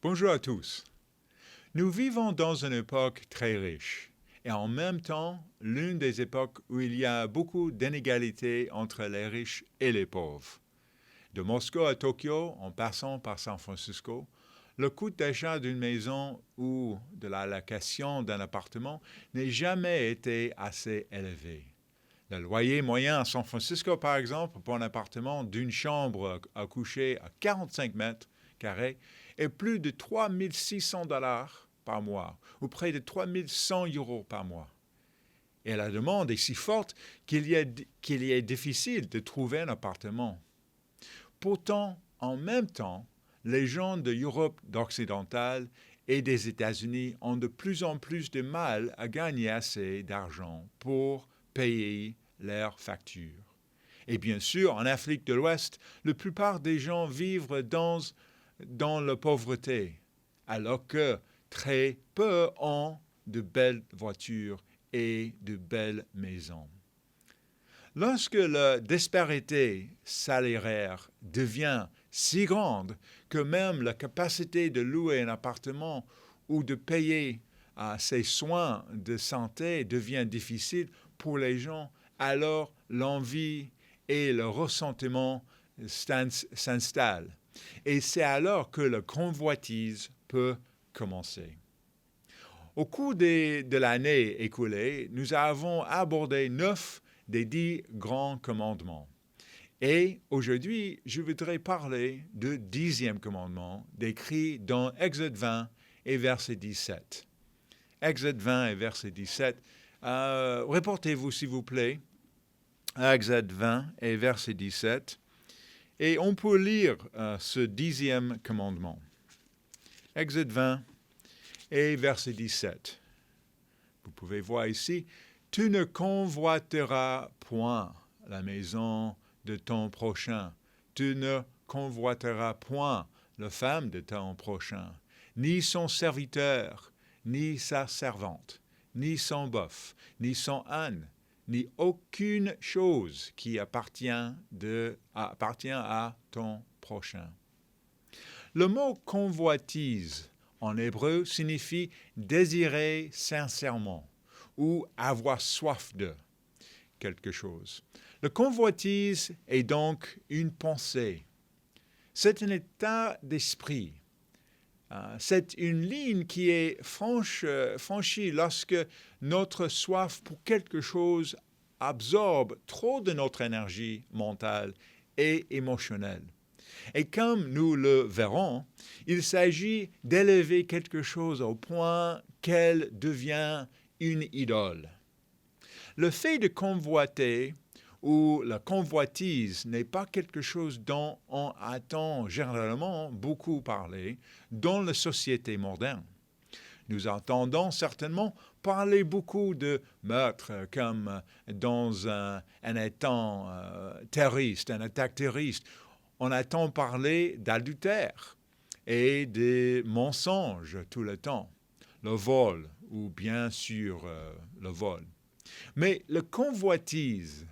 Bonjour à tous. Nous vivons dans une époque très riche et en même temps l'une des époques où il y a beaucoup d'inégalités entre les riches et les pauvres. De Moscou à Tokyo, en passant par San Francisco, le coût d'achat d'une maison ou de la location d'un appartement n'a jamais été assez élevé. Le loyer moyen à San Francisco, par exemple, pour un appartement d'une chambre à coucher à 45 mètres carrés est plus de 3 600 dollars par mois, ou près de 3 100 euros par mois. Et la demande est si forte qu'il est difficile de trouver un appartement. Pourtant, en même temps, les gens de l'Europe occidentale et des États-Unis ont de plus en plus de mal à gagner assez d'argent pour payer leurs factures. Et bien sûr, en Afrique de l'Ouest, la plupart des gens vivent dans la pauvreté, alors que très peu ont de belles voitures et de belles maisons. Lorsque la disparité salariale devient si grande que même la capacité de louer un appartement ou de payer ses soins de santé devient difficile pour les gens, alors l'envie et le ressentiment s'installent. Et c'est alors que la convoitise peut commencer. Au cours de l'année écoulée, nous avons abordé 9 des 10 grands commandements. Et aujourd'hui, je voudrais parler du 10e commandement décrit dans Exode 20 et verset 17. Exode 20 et verset 17. Reportez-vous, s'il vous plaît, à Exode 20 et verset 17. Et on peut lire ce 10e commandement. Exode 20 et verset 17. Vous pouvez voir ici, « Tu ne convoiteras point la maison de ton prochain. Tu ne convoiteras point la femme de ton prochain, ni son serviteur, ni sa servante, ni son bœuf, ni son âne, ni aucune chose qui appartient à ton prochain. » Le mot « convoitise » en hébreu signifie « désirer sincèrement » ou « avoir soif de » quelque chose. Le convoitise est donc une pensée. C'est un état d'esprit. C'est une ligne qui est franchie lorsque notre soif pour quelque chose absorbe trop de notre énergie mentale et émotionnelle. Et comme nous le verrons, il s'agit d'élever quelque chose au point qu'elle devient une idole. Le fait de convoiter ou la convoitise n'est pas quelque chose dont on entend généralement beaucoup parler dans la société moderne. Nous entendons certainement parler beaucoup de meurtres comme dans un attaque terroriste. On entend parler d'adultère et de mensonges tout le temps, le vol ou bien sûr le vol. Mais le convoitise,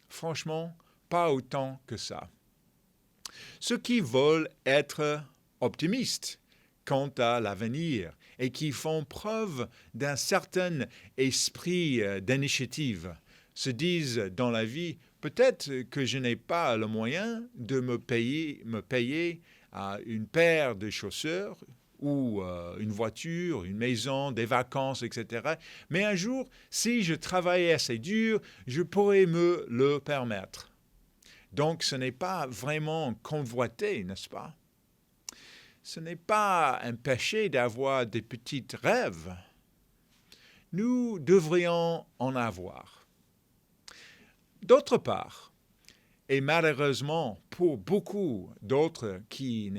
franchement, pas autant que ça. Ceux qui veulent être optimistes quant à l'avenir et qui font preuve d'un certain esprit d'initiative se disent dans la vie, peut-être que je n'ai pas le moyen de me payer une paire de chaussures ou une voiture, une maison, des vacances, etc. Mais un jour, si je travaillais assez dur, je pourrais me le permettre. Donc, ce n'est pas vraiment convoiter, n'est-ce pas? Ce n'est pas un péché d'avoir des petits rêves. Nous devrions en avoir. D'autre part, et malheureusement pour beaucoup d'autres qui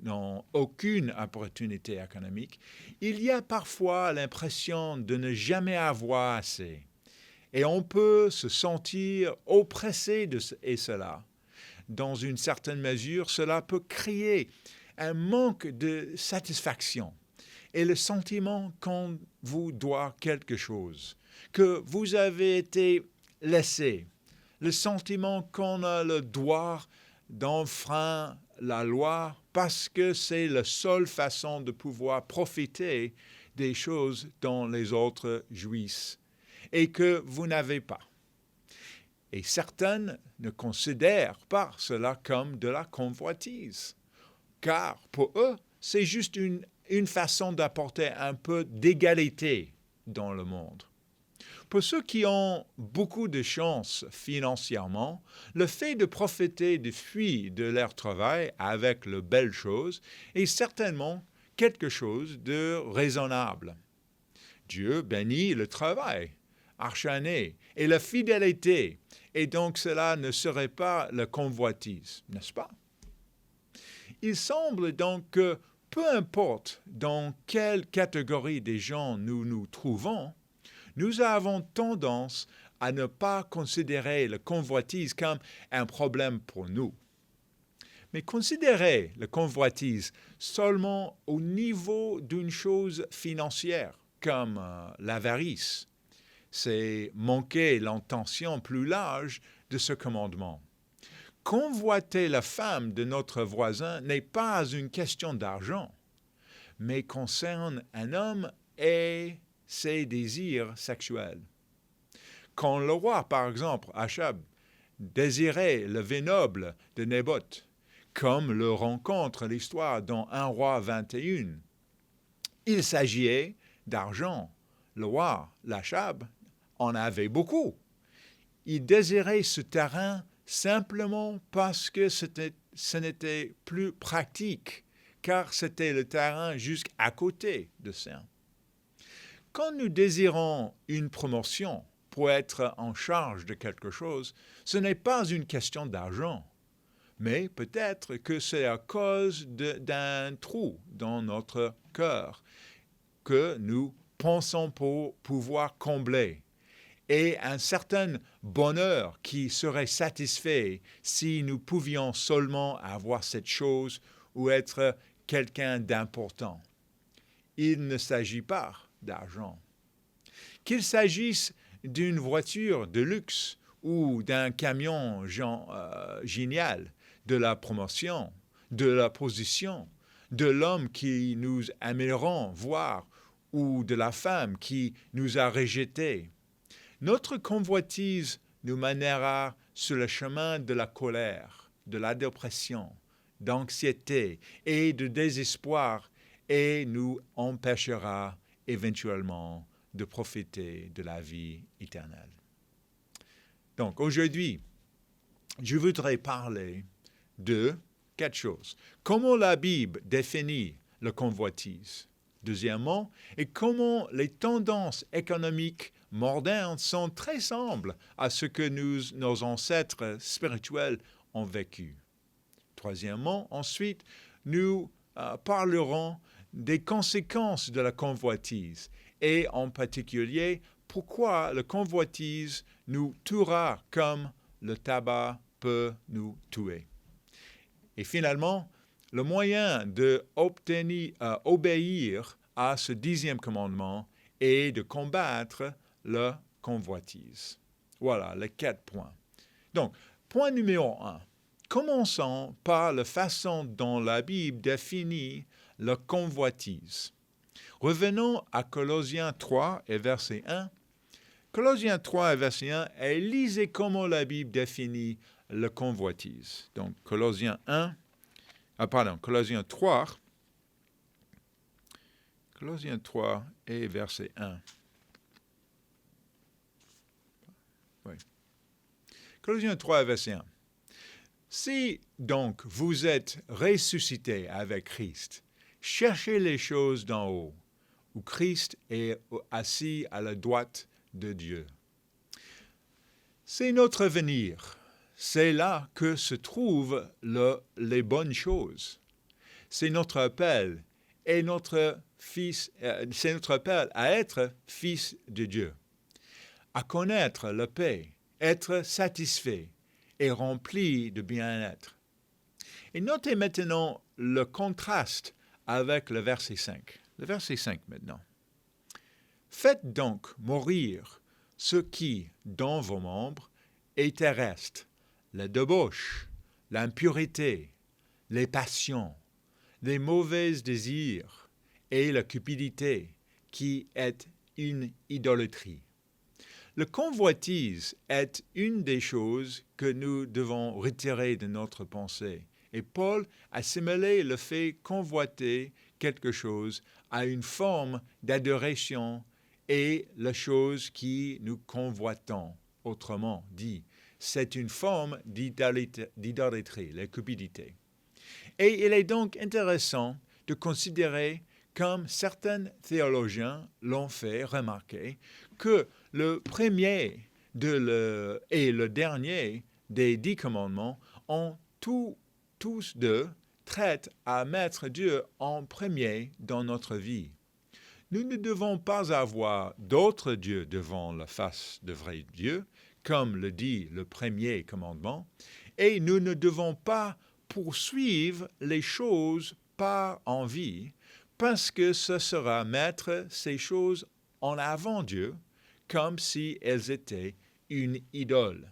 n'ont aucune opportunité économique, il y a parfois l'impression de ne jamais avoir assez. Et on peut se sentir oppressé de cela. Dans une certaine mesure, cela peut créer un manque de satisfaction et le sentiment qu'on vous doit quelque chose, que vous avez été laissé, le sentiment qu'on a le droit d'enfreindre la loi parce que c'est la seule façon de pouvoir profiter des choses dont les autres jouissent et que vous n'avez pas. Et certains ne considèrent pas cela comme de la convoitise, car pour eux, c'est juste une façon d'apporter un peu d'égalité dans le monde. Pour ceux qui ont beaucoup de chance financièrement, le fait de profiter des fruits de leur travail avec de belles choses est certainement quelque chose de raisonnable. Dieu bénit le travail acharné et la fidélité, et donc cela ne serait pas la convoitise, n'est-ce pas? Il semble donc que peu importe dans quelle catégorie des gens nous nous trouvons, nous avons tendance à ne pas considérer la convoitise comme un problème pour nous. Mais considérer la convoitise seulement au niveau d'une chose financière, comme l'avarice, c'est manquer l'intention plus large de ce commandement. Convoiter la femme de notre voisin n'est pas une question d'argent, mais concerne un homme et ses désirs sexuels. Quand le roi, par exemple, Achab, désirait le vin noble de Naboth, comme le rencontre l'histoire dans 1 Roi 21, il s'agissait d'argent. Le roi, l'Achab, en avait beaucoup. Il désirait ce terrain simplement parce que ce n'était plus pratique, car c'était le terrain juste à côté de ça. Quand nous désirons une promotion pour être en charge de quelque chose, ce n'est pas une question d'argent, mais peut-être que c'est à cause d'un trou dans notre cœur que nous pensons pour pouvoir combler, et un certain bonheur qui serait satisfait si nous pouvions seulement avoir cette chose ou être quelqu'un d'important. Il ne s'agit pas d'argent. Qu'il s'agisse d'une voiture de luxe ou d'un camion génial, de la promotion, de la position, de l'homme qui nous aimerons voir ou de la femme qui nous a rejetés. Notre convoitise nous mènera sur le chemin de la colère, de la dépression, d'anxiété et de désespoir et nous empêchera éventuellement de profiter de la vie éternelle. Donc aujourd'hui, je voudrais parler de quatre choses. Comment la Bible définit la convoitise. Deuxièmement, et comment les tendances économiques modernes sont très semblables à ce que nos ancêtres spirituels ont vécu. Troisièmement, ensuite, nous parlerons des conséquences de la convoitise et en particulier pourquoi la convoitise nous tuera comme le tabac peut nous tuer. Et finalement, le moyen d'obéir à ce 10e commandement est de combattre la convoitise. Voilà les 4 points. Donc, point numéro 1. Commençons par la façon dont la Bible définit la convoitise. Revenons à Colossiens 3 et verset 1. Colossiens 3 et verset 1, et lisez comment la Bible définit la convoitise. Donc, Colossiens 3. Colossiens 3 et verset 1. Oui. Colossiens 3 et verset 1. Si donc vous êtes ressuscités avec Christ, cherchez les choses d'en haut, où Christ est assis à la droite de Dieu. C'est notre avenir. C'est là que se trouvent les bonnes choses. C'est notre appel et c'est notre appel à être fils de Dieu, à connaître la paix, être satisfait et rempli de bien-être. Et notez maintenant le contraste avec le verset 5. Le verset 5 maintenant. Faites donc mourir ce qui, dans vos membres, est terrestre, la débauche, l'impureté, les passions, les mauvais désirs et la cupidité, qui est une idolâtrie. Le convoitise est une des choses que nous devons retirer de notre pensée. Et Paul assimilait le fait convoiter quelque chose à une forme d'adoration et la chose qui nous convoitons. Autrement dit, c'est une forme d'idolâtrie, la cupidité. Et il est donc intéressant de considérer, comme certains théologiens l'ont fait remarquer, que le premier et le dernier des 10 commandements ont tous deux traitent à mettre Dieu en premier dans notre vie. Nous ne devons pas avoir d'autres dieux devant la face de vrai Dieu, comme le dit le premier commandement, et nous ne devons pas poursuivre les choses par envie, parce que ce sera mettre ces choses en avant Dieu, comme si elles étaient une idole.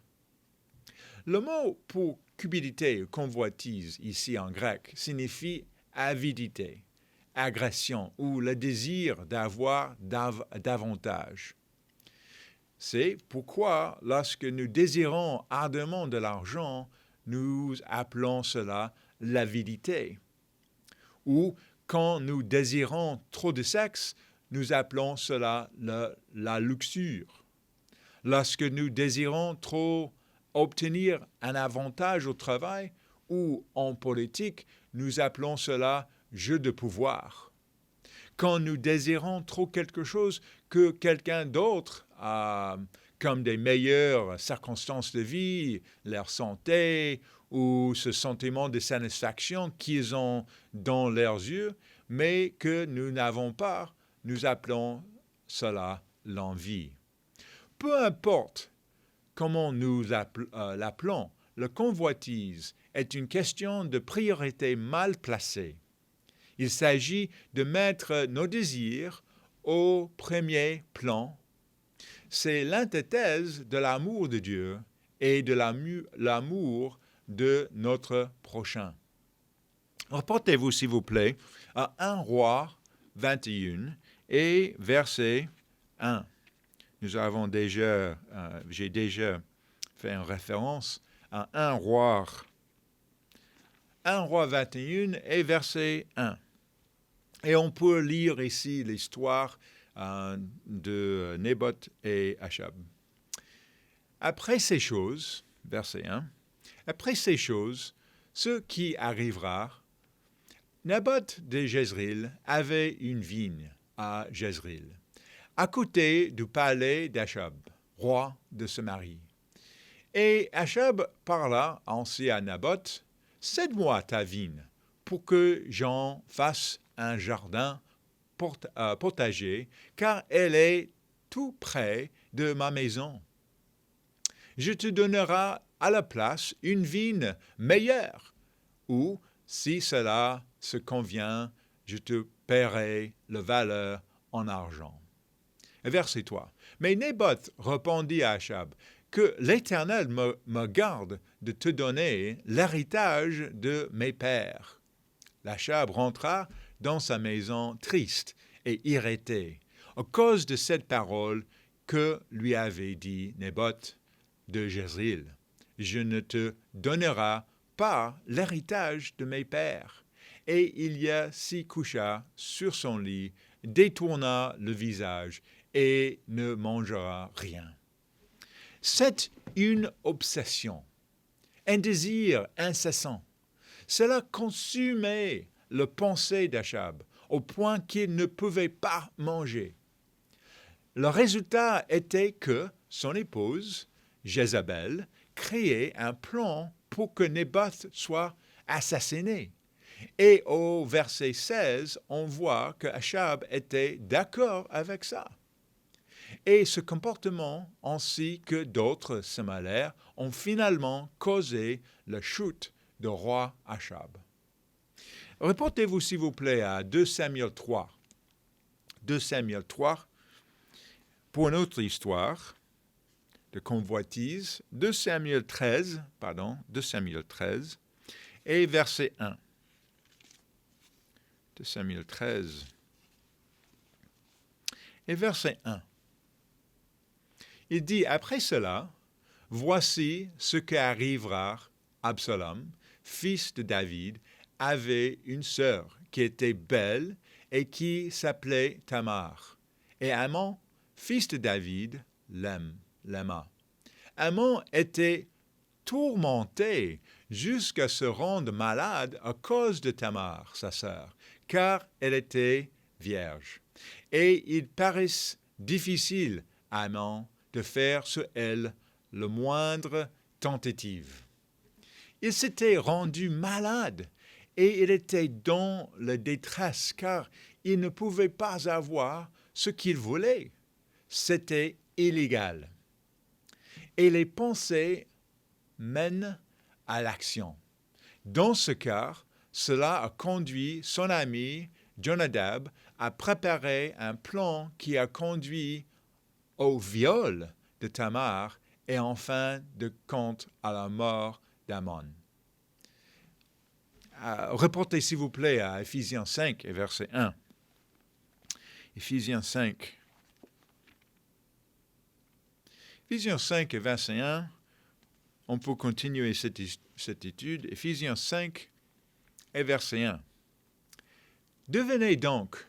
Le mot pour cupidité, convoitise, ici en grec, signifie avidité, agression ou le désir d'avoir davantage. C'est pourquoi, lorsque nous désirons ardemment de l'argent, nous appelons cela l'avidité. Ou quand nous désirons trop de sexe, nous appelons cela la luxure. Lorsque nous désirons trop obtenir un avantage au travail ou en politique, nous appelons cela jeu de pouvoir. Quand nous désirons trop quelque chose que quelqu'un d'autre a, comme des meilleures circonstances de vie, leur santé ou ce sentiment de satisfaction qu'ils ont dans leurs yeux, mais que nous n'avons pas, nous appelons cela l'envie. Peu importe comment nous l'appelons, le convoitise est une question de priorité mal placée. Il s'agit de mettre nos désirs au premier plan. C'est l'antithèse de l'amour de Dieu et de l'amour de notre prochain. Reportez-vous, s'il vous plaît, à 1 Roi 21 et verset 1. J'ai déjà fait une référence à 1 Roi 21 et verset 1. Et on peut lire ici l'histoire de Naboth et Achab. Après ces choses, verset 1, après ces choses, ce qui arrivera, Naboth de Jezreel avait une vigne à Jezreel, à côté du palais d'Achab, roi de Samarie. Et Achab parla ainsi à Naboth, « Cède-moi ta vigne, pour que j'en fasse un jardin potager, car elle est tout près de ma maison. Je te donnerai à la place une vigne meilleure, ou, si cela se convient, je te paierai la valeur en argent. » Verset 3. Mais Naboth répondit à Achab, « Que l'Éternel me garde de te donner l'héritage de mes pères. » Achab rentra dans sa maison triste et irrité à cause de cette parole que lui avait dit Naboth de Jezreel. « Je ne te donnerai pas l'héritage de mes pères. » Et il s'y coucha sur son lit, détourna le visage et ne mangera rien. C'est une obsession, un désir incessant. Cela consumait le pensée d'Achab au point qu'il ne pouvait pas manger. Le résultat était que son épouse, Jézabel, créait un plan pour que Naboth soit assassiné. Et au verset 16, on voit que Achab était d'accord avec ça. Et ce comportement, ainsi que d'autres similaires, ont finalement causé la chute du roi Achab. Reportez-vous, s'il vous plaît, à 2 Samuel 3. 2 Samuel 3, pour une autre histoire de convoitise. 2 Samuel 13. et verset 1 de Samuel 13. Et verset 1. Il dit, après cela, voici ce qu'arrivera. Absalom, fils de David, avait une sœur qui était belle et qui s'appelait Tamar. Et Amnon, fils de David, l'aima. Amnon était tourmenté jusqu'à se rendre malade à cause de Tamar, sa sœur, car elle était vierge. Et il paraissait difficile à Amnon de faire sur elle le moindre tentative. Il s'était rendu malade et il était dans la détresse car il ne pouvait pas avoir ce qu'il voulait. C'était illégal. Et les pensées mènent à l'action. Dans ce cas, cela a conduit son ami Jonadab à préparer un plan qui a conduit au viol de Tamar et en fin de compte à la mort d'Amnon. Reportez s'il vous plaît à Éphésiens 5 et verset 1. Éphésiens 5. Éphésiens 5 et verset 1, on peut continuer cette étude. Éphésiens 5 et verset 1. Devenez donc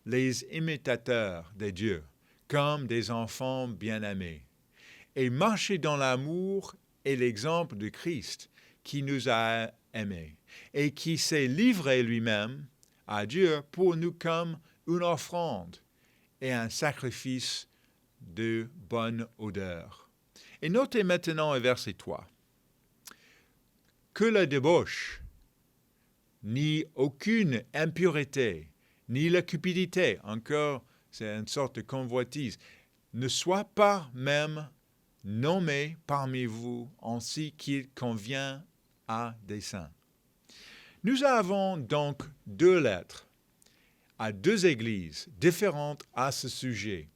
les imitateurs de Dieu, comme des enfants bien-aimés, et marchez dans l'amour et l'exemple de Christ, qui nous a aimés, et qui s'est livré lui-même à Dieu pour nous comme une offrande et un sacrifice de bonne odeur. Et notez maintenant au verset 3 que la débauche, ni aucune impureté, ni la cupidité, encore c'est une sorte de convoitise, ne soit pas même nommé parmi vous ainsi qu'il convient à des saints. Nous avons donc 2 lettres à 2 églises différentes à ce sujet.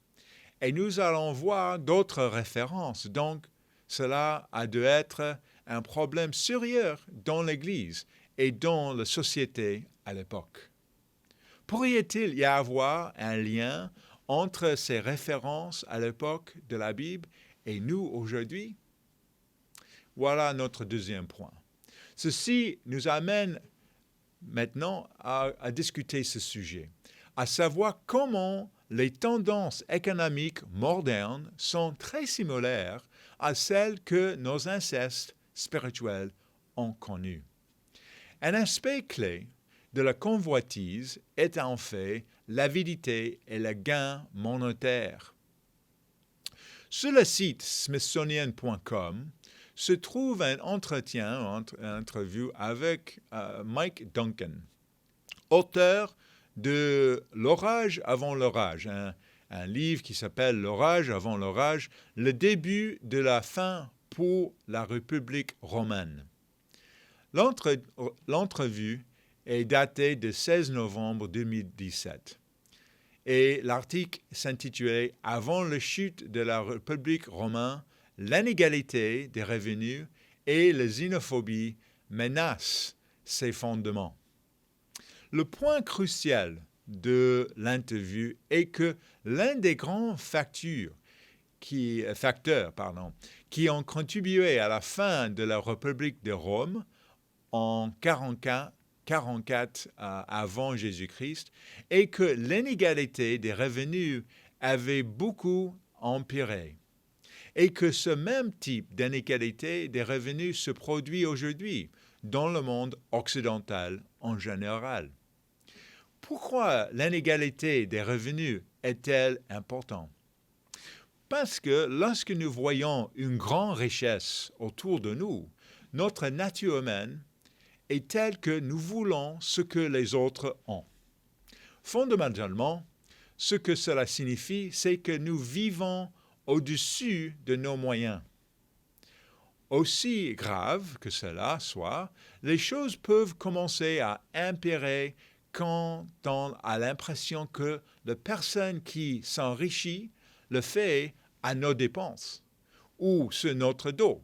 Et nous allons voir d'autres références. Donc, cela a dû être un problème sérieux dans l'Église et dans la société à l'époque. Pourrait-il y avoir un lien entre ces références à l'époque de la Bible et nous aujourd'hui? Voilà notre deuxième point. Ceci nous amène maintenant à discuter ce sujet, à savoir comment les tendances économiques modernes sont très similaires à celles que nos ancêtres spirituels ont connues. Un aspect clé de la convoitise est en fait l'avidité et le gain monétaire. Sur le site smithsonian.com se trouve un entretien, une interview avec Mike Duncan, auteur de L'orage avant l'orage, un livre qui s'appelle L'orage avant l'orage, le début de la fin pour la République romaine. L'entrevue est datée du 16 novembre 2017 et l'article s'intitulait « Avant la chute de la République romaine, l'inégalité des revenus et la xénophobie menacent ses fondements ». Le point crucial de l'interview est que l'un des grands facteurs qui ont contribué à la fin de la République de Rome en 44 avant Jésus-Christ est que l'inégalité des revenus avait beaucoup empiré et que ce même type d'inégalité des revenus se produit aujourd'hui dans le monde occidental en général. Pourquoi l'inégalité des revenus est-elle importante? Parce que lorsque nous voyons une grande richesse autour de nous, notre nature humaine est telle que nous voulons ce que les autres ont. Fondamentalement, ce que cela signifie, c'est que nous vivons au-dessus de nos moyens. Aussi grave que cela soit, les choses peuvent commencer à empirer quand on a l'impression que la personne qui s'enrichit le fait à nos dépenses ou sur notre dos.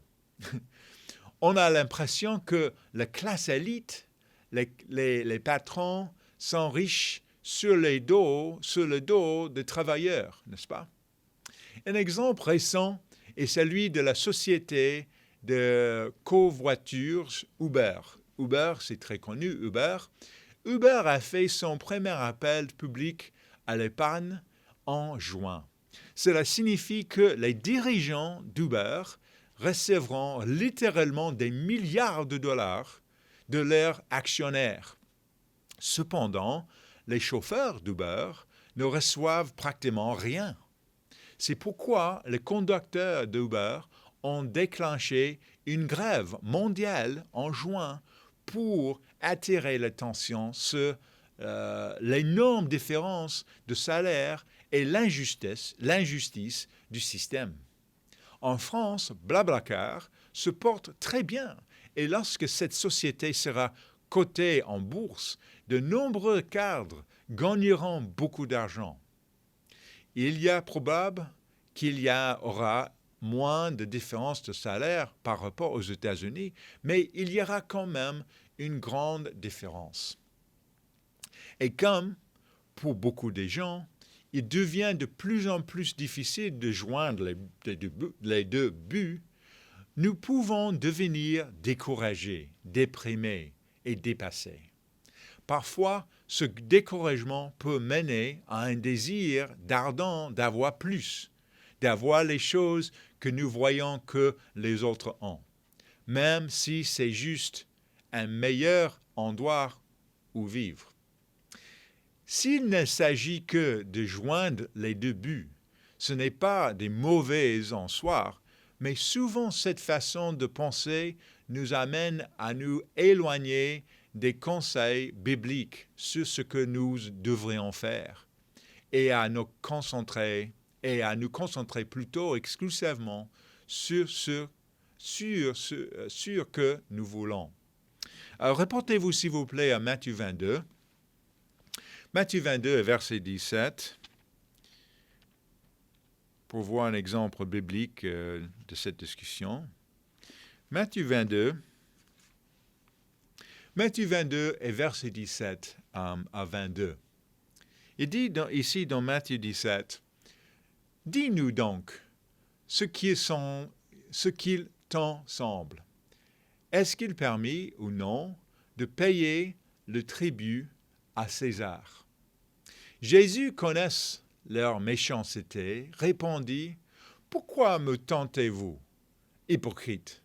On a l'impression que la classe élite, les patrons s'enrichissent sur le dos des travailleurs, n'est-ce pas? Un exemple récent est celui de la société de covoiture Uber. Uber, c'est très connu, Uber. Uber a fait son premier appel public à l'épargne en juin. Cela signifie que les dirigeants d'Uber recevront littéralement des milliards de dollars de leurs actionnaires. Cependant, les chauffeurs d'Uber ne reçoivent pratiquement rien. C'est pourquoi les conducteurs d'Uber ont déclenché une grève mondiale en juin pour attirer l'attention sur l'énorme différence de salaire et l'injustice du système. En France, Blablacar se porte très bien et lorsque cette société sera cotée en bourse, de nombreux cadres gagneront beaucoup d'argent. Il y a probable qu'il y aura moins de différence de salaire par rapport aux États-Unis, mais il y aura quand même une grande différence. Et comme pour beaucoup de gens, il devient de plus en plus difficile de joindre les deux buts, nous pouvons devenir découragés, déprimés et dépassés. Parfois, ce découragement peut mener à un désir ardent d'avoir plus, d'avoir les choses que nous voyons que les autres ont, même si c'est juste un meilleur endroit où vivre. S'il ne s'agit que de joindre les deux buts, ce n'est pas des mauvaises en soi, mais souvent cette façon de penser nous amène à nous éloigner des conseils bibliques sur ce que nous devrions faire et à nous concentrer plutôt exclusivement sur ce que nous voulons. Alors, reportez-vous s'il vous plaît à Matthieu 22. Matthieu 22, verset 17, pour voir un exemple biblique de cette discussion. Matthieu 22 et verset 17 à 22. Il dit ici dans Matthieu 17, « Dis-nous donc ce qu'il t'en semble. Est-ce qu'il permet ou non de payer le tribut à César? » Jésus, connaissant leur méchanceté, répondit, « Pourquoi me tentez-vous, hypocrite?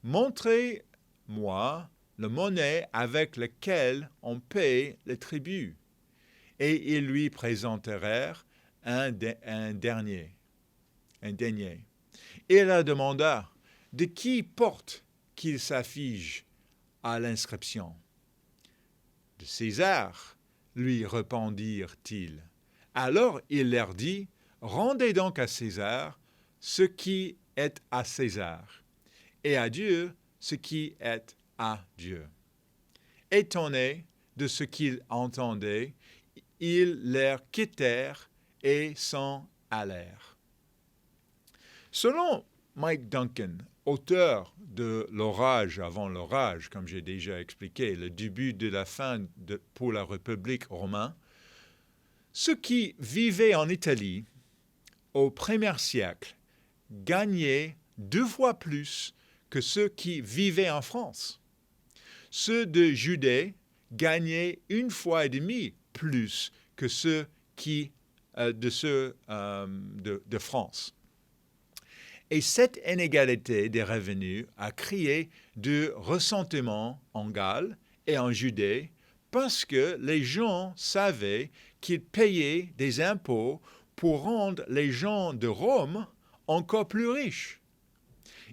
Montrez-moi la monnaie avec laquelle on paye le tribut. » Et ils lui présentèrent un denier. Il leur demanda, « De qui porte qu'il s'affiche à l'inscription? » « De César, lui répondirent-ils. Alors il leur dit, « Rendez donc à César ce qui est à César, et à Dieu ce qui est à Dieu. » Étonnés de ce qu'ils entendaient, ils les quittèrent et s'en allèrent. Selon Mike Duncan, auteur de L'orage avant l'orage, comme j'ai déjà expliqué, le début de la fin pour la République romaine, ceux qui vivaient en Italie au 1er siècle gagnaient 2 fois plus que ceux qui vivaient en France. Ceux de Judée gagnaient 1,5 fois plus que ceux de France. Et cette inégalité des revenus a créé du ressentiment en Galles et en Judée parce que les gens savaient qu'ils payaient des impôts pour rendre les gens de Rome encore plus riches.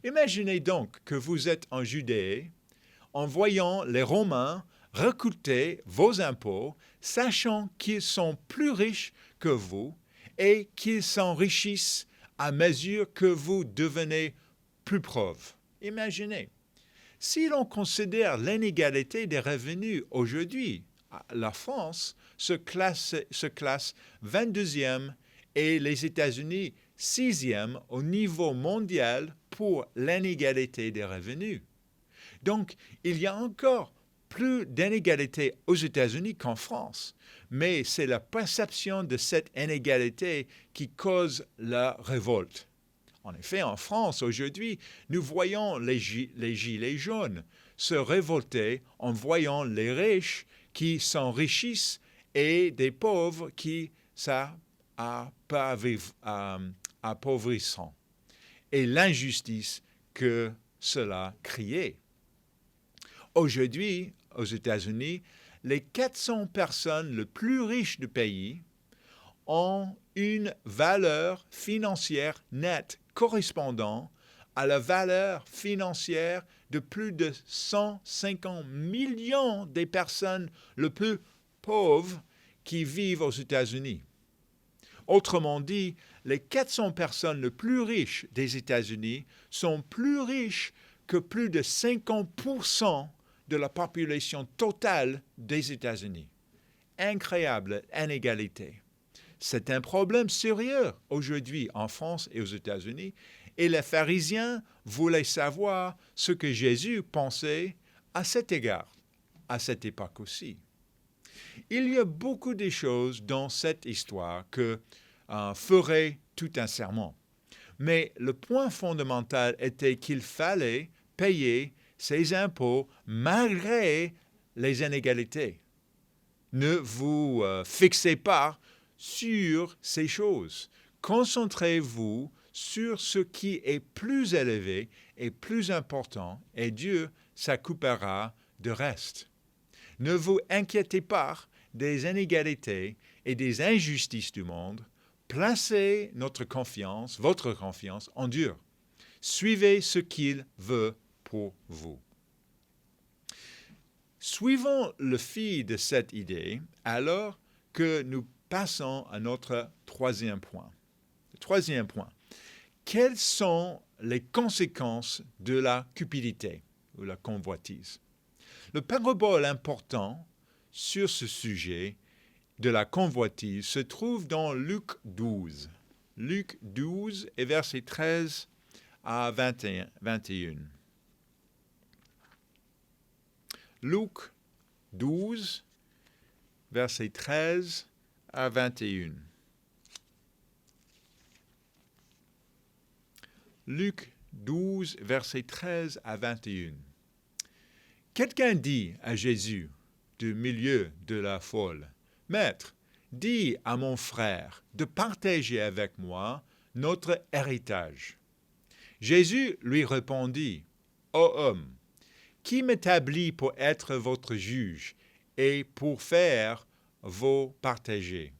Imaginez donc que vous êtes en Judée en voyant les Romains recouter vos impôts, sachant qu'ils sont plus riches que vous et qu'ils s'enrichissent à mesure que vous devenez plus pauvre. Imaginez, si l'on considère l'inégalité des revenus aujourd'hui, la France se classe 22e et les États-Unis 6e au niveau mondial pour l'inégalité des revenus. Donc, il y a encore plus d'inégalités aux États-Unis qu'en France, mais c'est la perception de cette inégalité qui cause la révolte. En effet, en France, aujourd'hui, nous voyons les gilets jaunes se révolter en voyant les riches qui s'enrichissent et des pauvres qui s'appauvrissent, et l'injustice que cela crée. Aujourd'hui, aux États-Unis, les 400 personnes les plus riches du pays ont une valeur financière nette correspondant à la valeur financière de plus de 150 millions des personnes les plus pauvres qui vivent aux États-Unis. Autrement dit, les 400 personnes les plus riches des États-Unis sont plus riches que plus de 50% de la population totale des États-Unis. Incroyable inégalité. C'est un problème sérieux aujourd'hui en France et aux États-Unis, et les pharisiens voulaient savoir ce que Jésus pensait à cet égard, à cette époque aussi. Il y a beaucoup de choses dans cette histoire que ferait tout un sermon, mais le point fondamental était qu'il fallait payer ses impôts malgré les inégalités. Ne vous fixez pas sur ces choses. Concentrez-vous sur ce qui est plus élevé et plus important, et Dieu s'occupera du reste. Ne vous inquiétez pas des inégalités et des injustices du monde. Placez votre confiance en Dieu. Suivez ce qu'il veut pour vous. Suivons le fil de cette idée alors que nous passons à notre troisième point. Troisième point. Quelles sont les conséquences de la cupidité ou la convoitise? Le parabole important sur ce sujet de la convoitise se trouve dans Luc 12. Luc 12 et versets 13 à 21. Luc 12, versets 13 à 21. Luc 12, versets 13 à 21. Quelqu'un dit à Jésus, du milieu de la foule, « Maître, dis à mon frère de partager avec moi notre héritage. » Jésus lui répondit, « Ô homme, qui m'établit pour être votre juge et pour faire vos partagés? »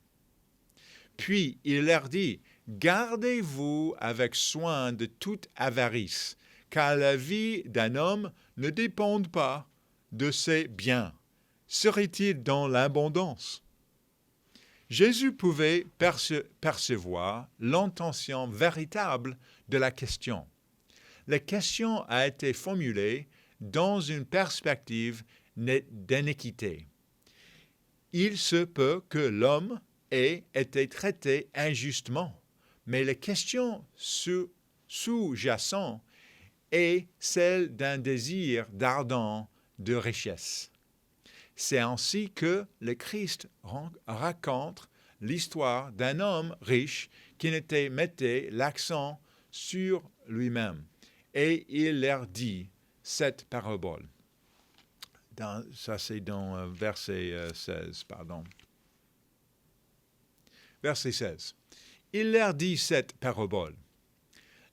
Puis il leur dit, « Gardez-vous avec soin de toute avarice, car la vie d'un homme ne dépend pas de ses biens. Serait-il dans l'abondance? » Jésus pouvait percevoir l'intention véritable de la question. La question a été formulée dans une perspective d'inéquité. Il se peut que l'homme ait été traité injustement, mais la question sous-jacente est celle d'un désir ardent de richesse. C'est ainsi que le Christ raconte l'histoire d'un homme riche qui mettait l'accent sur lui-même. Et il leur dit cette parabole. Ça, c'est dans verset 16, pardon. Verset 16. Il leur dit cette parabole.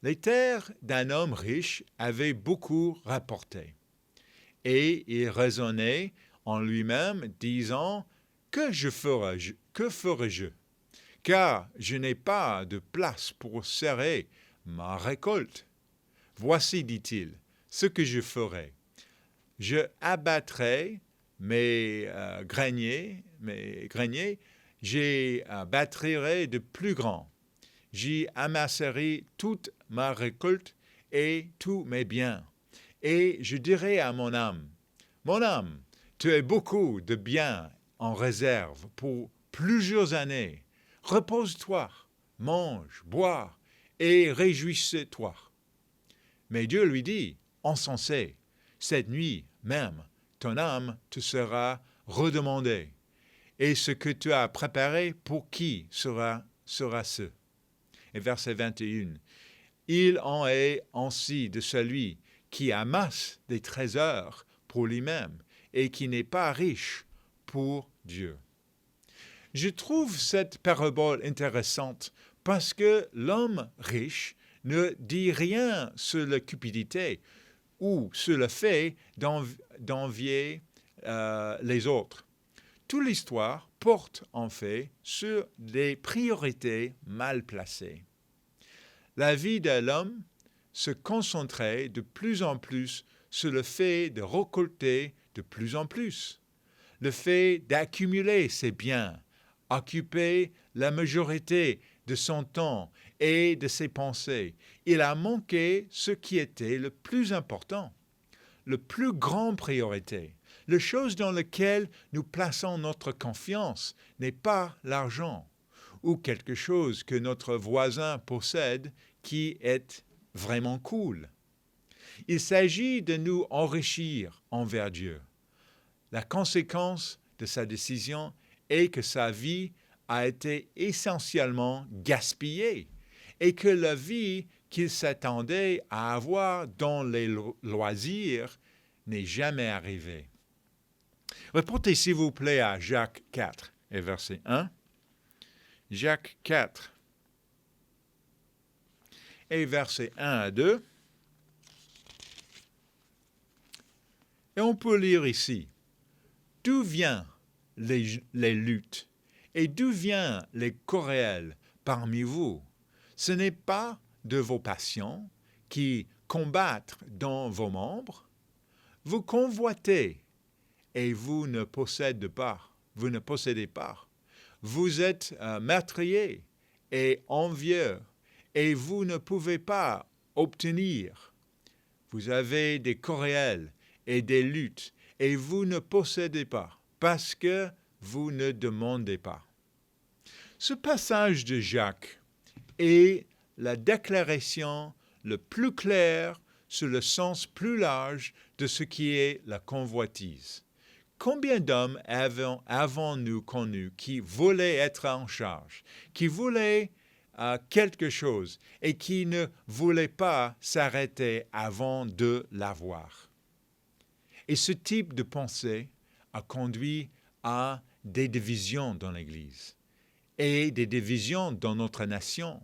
Les terres d'un homme riche avaient beaucoup rapporté. Et il raisonnait en lui-même, disant, « Que ferai-je? Car je n'ai pas de place pour serrer ma récolte. Voici, dit-il, ce que je ferai. Je abattrai mes greniers, j'y bâtirai de plus grands. J'y amasserai toute ma récolte et tous mes biens. Et je dirai à mon âme, tu as beaucoup de biens en réserve pour plusieurs années. Repose-toi, mange, bois et réjouis-toi. » Mais Dieu lui dit, insensé, cette nuit même, ton âme te sera redemandée. Et ce que tu as préparé, pour qui sera ce? Et verset 21. Il en est ainsi de celui qui amasse des trésors pour lui-même et qui n'est pas riche pour Dieu. Je trouve cette parabole intéressante parce que l'homme riche ne dit rien sur la cupidité ou sur le fait d'envier les autres. Toute l'histoire porte en fait sur des priorités mal placées. La vie de l'homme se concentrait de plus en plus sur le fait de récolter de plus en plus, le fait d'accumuler ses biens, occuper la majorité de son temps et de ses pensées. Il a manqué ce qui était le plus important, le plus grand priorité. La chose dans laquelle nous plaçons notre confiance n'est pas l'argent ou quelque chose que notre voisin possède qui est vraiment cool. Il s'agit de nous enrichir envers Dieu. La conséquence de sa décision est que sa vie a été essentiellement gaspillée et que la vie qu'il s'attendait à avoir dans les loisirs n'est jamais arrivée. Reportez s'il vous plaît à Jacques 4 et verset 1. Jacques 4 et versets 1 à 2. Et on peut lire ici, d'où viennent les luttes et d'où viennent les querelles parmi vous? Ce n'est pas de vos passions qui combattent dans vos membres. Vous convoitez et vous ne possédez pas. Vous êtes meurtriers et envieux et vous ne pouvez pas obtenir. Vous avez des querelles et des luttes et vous ne possédez pas parce que vous ne demandez pas. Ce passage de Jacques est la déclaration le plus claire sur le sens plus large de ce qui est la convoitise. Combien d'hommes avons-nous connus qui voulaient être en charge, qui voulaient quelque chose et qui ne voulaient pas s'arrêter avant de l'avoir? Et ce type de pensée a conduit à des divisions dans l'Église et des divisions dans notre nation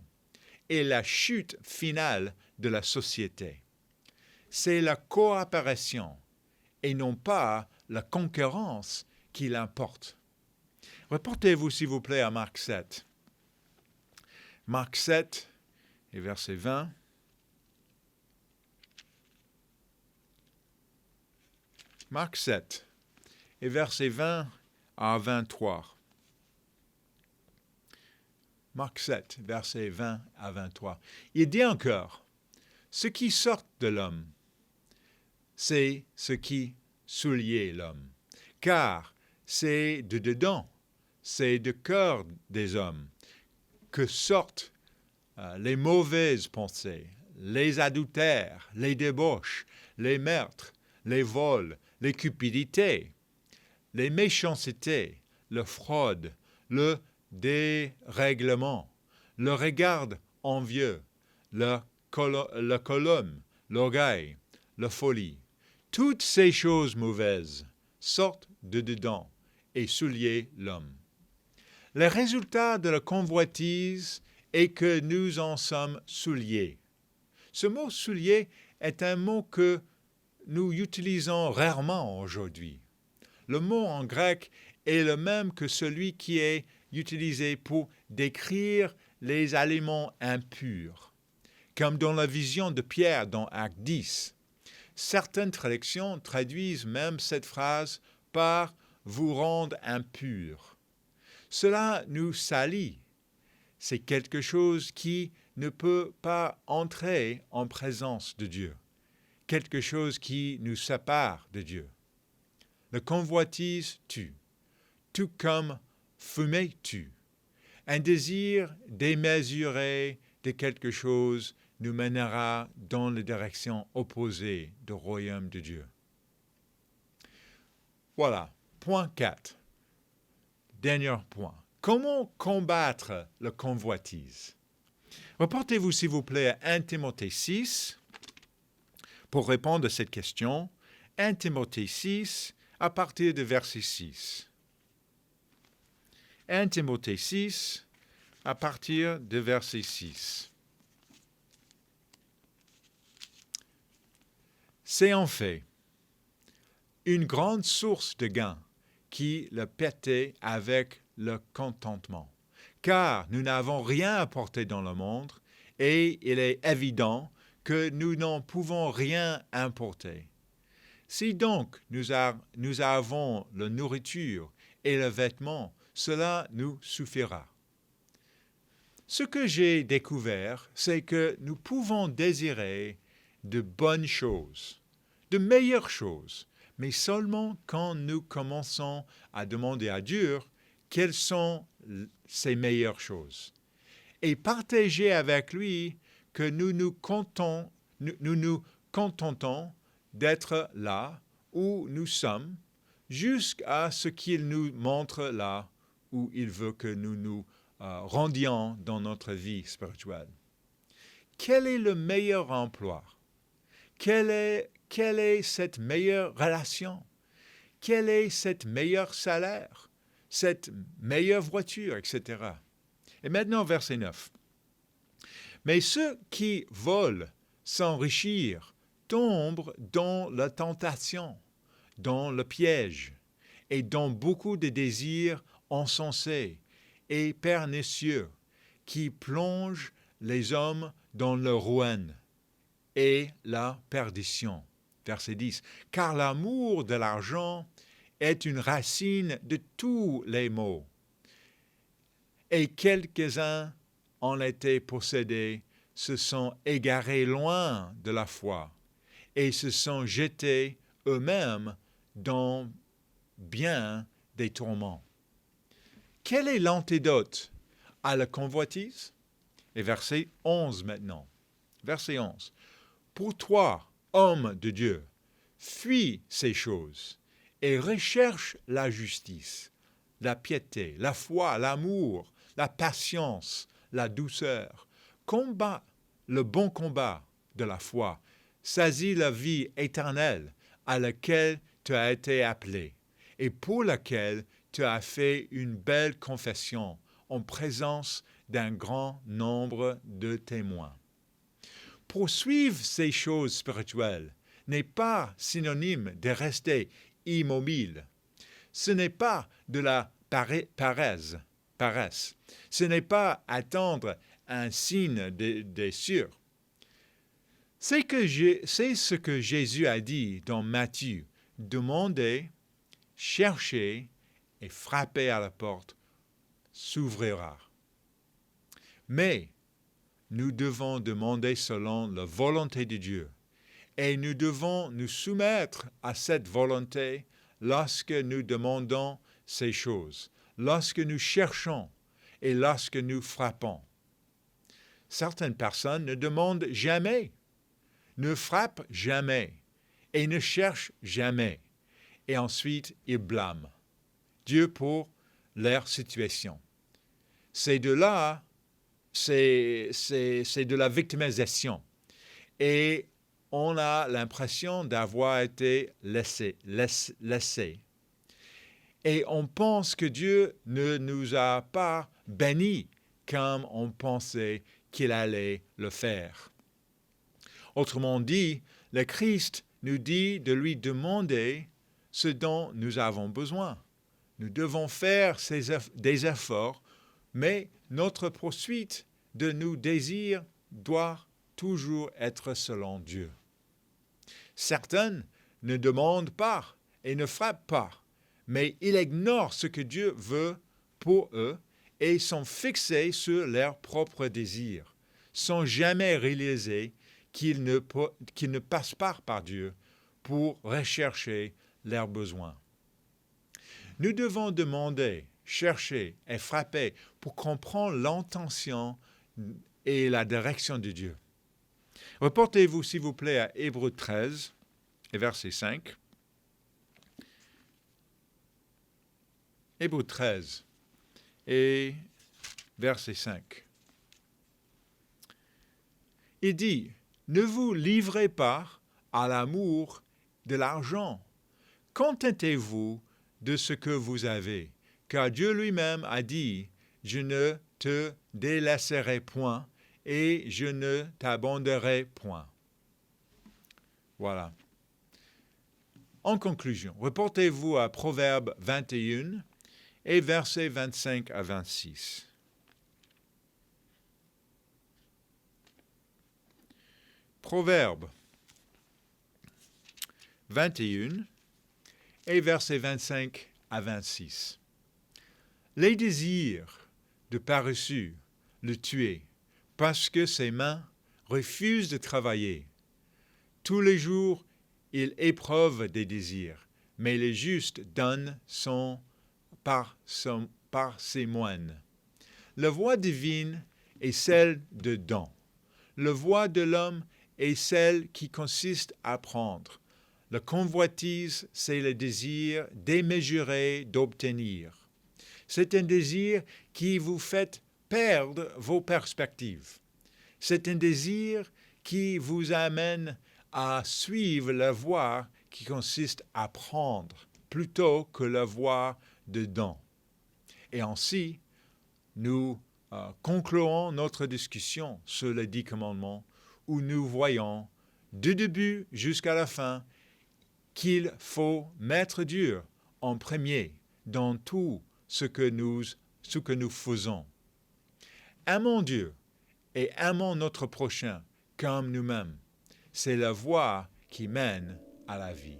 et la chute finale de la société. C'est la coopération et non pas la concurrence qui l'importe. Reportez-vous s'il vous plaît à Marc 7. Marc 7 et verset 20. Marc 7 et verset 20 à 23. Marc 7, verset 20 à 23. Il dit encore, ce qui sort de l'homme, c'est ce qui souliait l'homme, car c'est de dedans, c'est du cœur des hommes que sortent les mauvaises pensées, les adultères, les débauches, les meurtres, les vols, les cupidités, les méchancetés, la fraude, le dérèglement, le regard envieux, la colombe, l'orgueil, la folie. Toutes ces choses mauvaises sortent de dedans et souillent l'homme. Le résultat de la convoitise est que nous en sommes souillés. Ce mot « souillé » est un mot que nous utilisons rarement aujourd'hui. Le mot en grec est le même que celui qui est utilisé pour décrire les aliments impurs, comme dans la vision de Pierre dans Acte 10. Certaines traductions traduisent même cette phrase par « vous rendre impurs ». Cela nous salit. C'est quelque chose qui ne peut pas entrer en présence de Dieu, quelque chose qui nous sépare de Dieu. La convoitise tue, tout comme fumer tue. Un désir démesuré de quelque chose nous mènera dans la direction opposée du royaume de Dieu. Voilà, point 4. Dernier point. Comment combattre la convoitise? Reportez-vous s'il vous plaît à 1 Timothée 6 pour répondre à cette question. 1 Timothée 6 à partir de verset 6. 1 Timothée 6 à partir de verset 6. C'est en fait une grande source de gain qui le pétait avec le contentement. Car nous n'avons rien apporté dans le monde et il est évident que nous n'en pouvons rien importer. Si donc nous avons la nourriture et le vêtement, cela nous suffira. Ce que j'ai découvert, c'est que nous pouvons désirer de bonnes choses, de meilleures choses, mais seulement quand nous commençons à demander à Dieu quelles sont ces meilleures choses et partager avec lui que nous nous contentons d'être là où nous sommes jusqu'à ce qu'il nous montre là où il veut que nous nous rendions dans notre vie spirituelle. Quel est le meilleur emploi? Quelle est cette meilleure relation? Quel est cet meilleur salaire? Cette meilleure voiture, etc. Et maintenant, verset 9. Mais ceux qui veulent s'enrichir tombent dans la tentation, dans le piège, et dans beaucoup de désirs insensés et pernicieux qui plongent les hommes dans leur ruine et la perdition. Verset 10. Car l'amour de l'argent est une racine de tous les maux. Et quelques-uns en étaient possédés, se sont égarés loin de la foi et se sont jetés eux-mêmes dans bien des tourments. Quel est l'antidote à la convoitise? Et verset 11 maintenant. Verset 11. Pour toi, homme de Dieu, fuis ces choses et recherche la justice, la piété, la foi, l'amour, la patience, la douceur. Combat le bon combat de la foi. Saisis la vie éternelle à laquelle tu as été appelé et pour laquelle tu as fait une belle confession en présence d'un grand nombre de témoins. Poursuivre ces choses spirituelles n'est pas synonyme de rester immobile. Ce n'est pas de la paresse. Ce n'est pas attendre un signe de sûr. C'est ce que Jésus a dit dans Matthieu. Demandez, cherchez et frappez à la porte, s'ouvrira. Mais nous devons demander selon la volonté de Dieu. Et nous devons nous soumettre à cette volonté lorsque nous demandons ces choses, lorsque nous cherchons et lorsque nous frappons. Certaines personnes ne demandent jamais, ne frappent jamais et ne cherchent jamais. Et ensuite, ils blâment Dieu pour leur situation. C'est de là, c'est de la victimisation. Et on a l'impression d'avoir été laissé. Et on pense que Dieu ne nous a pas bénis comme on pensait qu'il allait le faire. Autrement dit, le Christ nous dit de lui demander ce dont nous avons besoin. Nous devons faire des efforts, mais notre poursuite de nos désirs doit toujours être selon Dieu. Certains ne demandent pas et ne frappent pas, mais ils ignorent ce que Dieu veut pour eux et sont fixés sur leurs propres désirs, sans jamais réaliser qu'ils ne passent pas par Dieu pour rechercher leurs besoins. Nous devons demander, chercher et frapper pour comprendre l'intention et la direction de Dieu. Reportez-vous, s'il vous plaît, à Hébreux 13 et verset 5. Hébreux 13 et verset 5. Il dit, ne vous livrez pas à l'amour de l'argent. Contentez-vous de ce que vous avez, car Dieu lui-même a dit, je ne te délaisserai point et je ne t'abandonnerai point. Voilà. En conclusion, reportez-vous à Proverbe 21 et versets 25 à 26. Proverbe 21 et versets 25 à 26. Les désirs de paresseux le tuent, parce que ses mains refusent de travailler. Tous les jours, il éprouve des désirs, mais les justes donnent par ses moines. La voie divine est celle de don. La voie de l'homme est celle qui consiste à prendre. La convoitise, c'est le désir démesuré d'obtenir. C'est un désir qui vous fait perdre vos perspectives. C'est un désir qui vous amène à suivre la voie qui consiste à prendre plutôt que la voie de don. Et ainsi, nous concluons notre discussion sur les 10 commandements où nous voyons du début jusqu'à la fin qu'il faut mettre Dieu en premier dans tout ce que nous faisons. Aimons Dieu et aimons notre prochain comme nous-mêmes. C'est la voie qui mène à la vie.